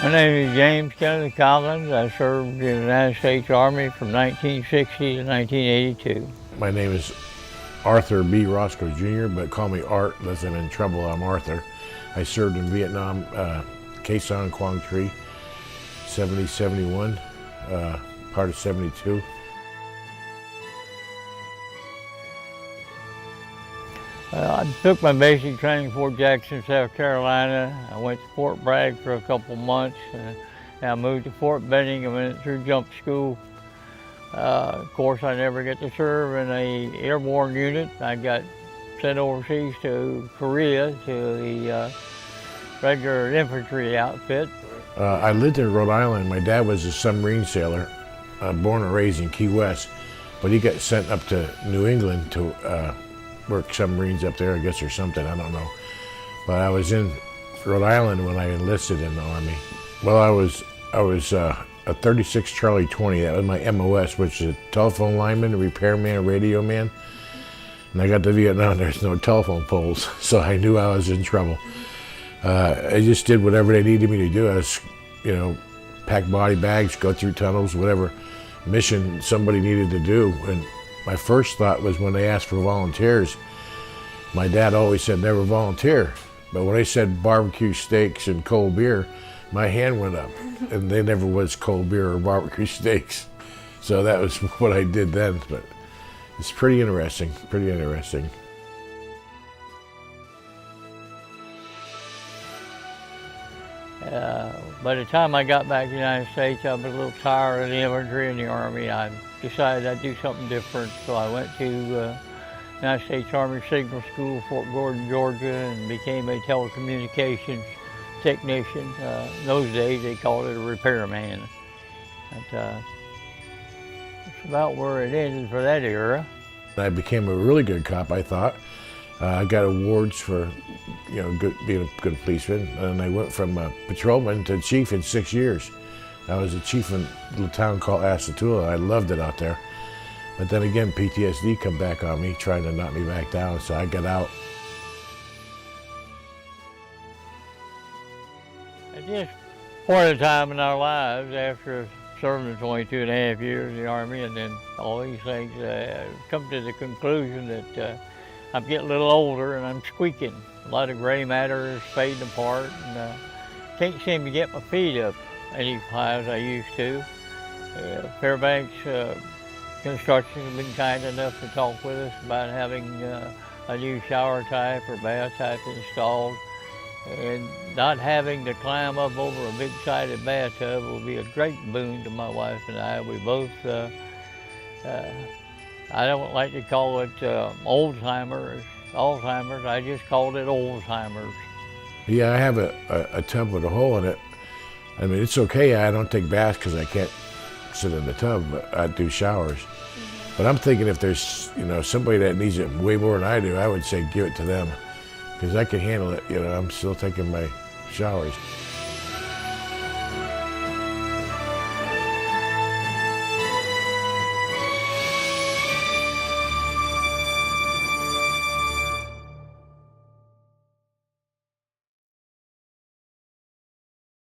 My name is James Kennedy Collins. I served in the United States Army from 1960 to 1982. My name is Arthur B. Roscoe Jr., but call me Art unless I'm in trouble. I'm Arthur. I served in Vietnam, Khe Sanh, Quang Tri, 70, 71, part of 72. I took my basic training in Fort Jackson, South Carolina. I went to Fort Bragg for a couple months. And I moved to Fort Benning. I went through jump school. Of course, I never get to serve in an airborne unit. I got sent overseas to Korea to the regular infantry outfit. I lived in Rhode Island. My dad was a submarine sailor, born and raised in Key West, but he got sent up to New England to work submarines up there, I guess, or something, I don't know. But I was in Rhode Island when I enlisted in the Army. Well, I was a 36 Charlie 20. That was my MOS, which is a telephone lineman, a repairman, a radio man. And I got to Vietnam, there's no telephone poles, so I knew I was in trouble. I just did whatever they needed me to do. I was, pack body bags, go through tunnels, whatever mission somebody needed to do. And my first thought was when they asked for volunteers, my dad always said never volunteer. But when they said barbecue steaks and cold beer, my hand went up. And there never was cold beer or barbecue steaks. So that was what I did then. But it's pretty interesting, pretty interesting. By the time I got back to the United States, I was a little tired of the infantry and the Army. I decided I'd do something different, so I went to United States Army Signal School, Fort Gordon, Georgia, and became a telecommunications technician. In those days, they called it a repairman. That's about where it ended for that era. I became a really good cop, I thought. I got awards for, being a good policeman, and I went from a patrolman to chief in 6 years. I was a chief in a little town called Asatula. I loved it out there. But then again, PTSD come back on me, trying to knock me back down, so I got out. At this point in time in our lives, after serving the 22 and a half years in the Army, and then all these things, come to the conclusion that I'm getting a little older and I'm squeaking. A lot of gray matter is fading apart, and can't seem to get my feet up any high as I used to. Fairbanks Construction has been kind enough to talk with us about having a new shower type or bath type installed. And not having to climb up over a big-sided bathtub will be a great boon to my wife and I. We both, I don't like to call it Alzheimer's, I just called it Alzheimer's. Yeah, I have a tub with a hole in it. I mean, it's okay, I don't take baths because I can't sit in the tub, but I do showers. But I'm thinking if there's, somebody that needs it way more than I do, I would say give it to them. Because I can handle it, I'm still taking my showers.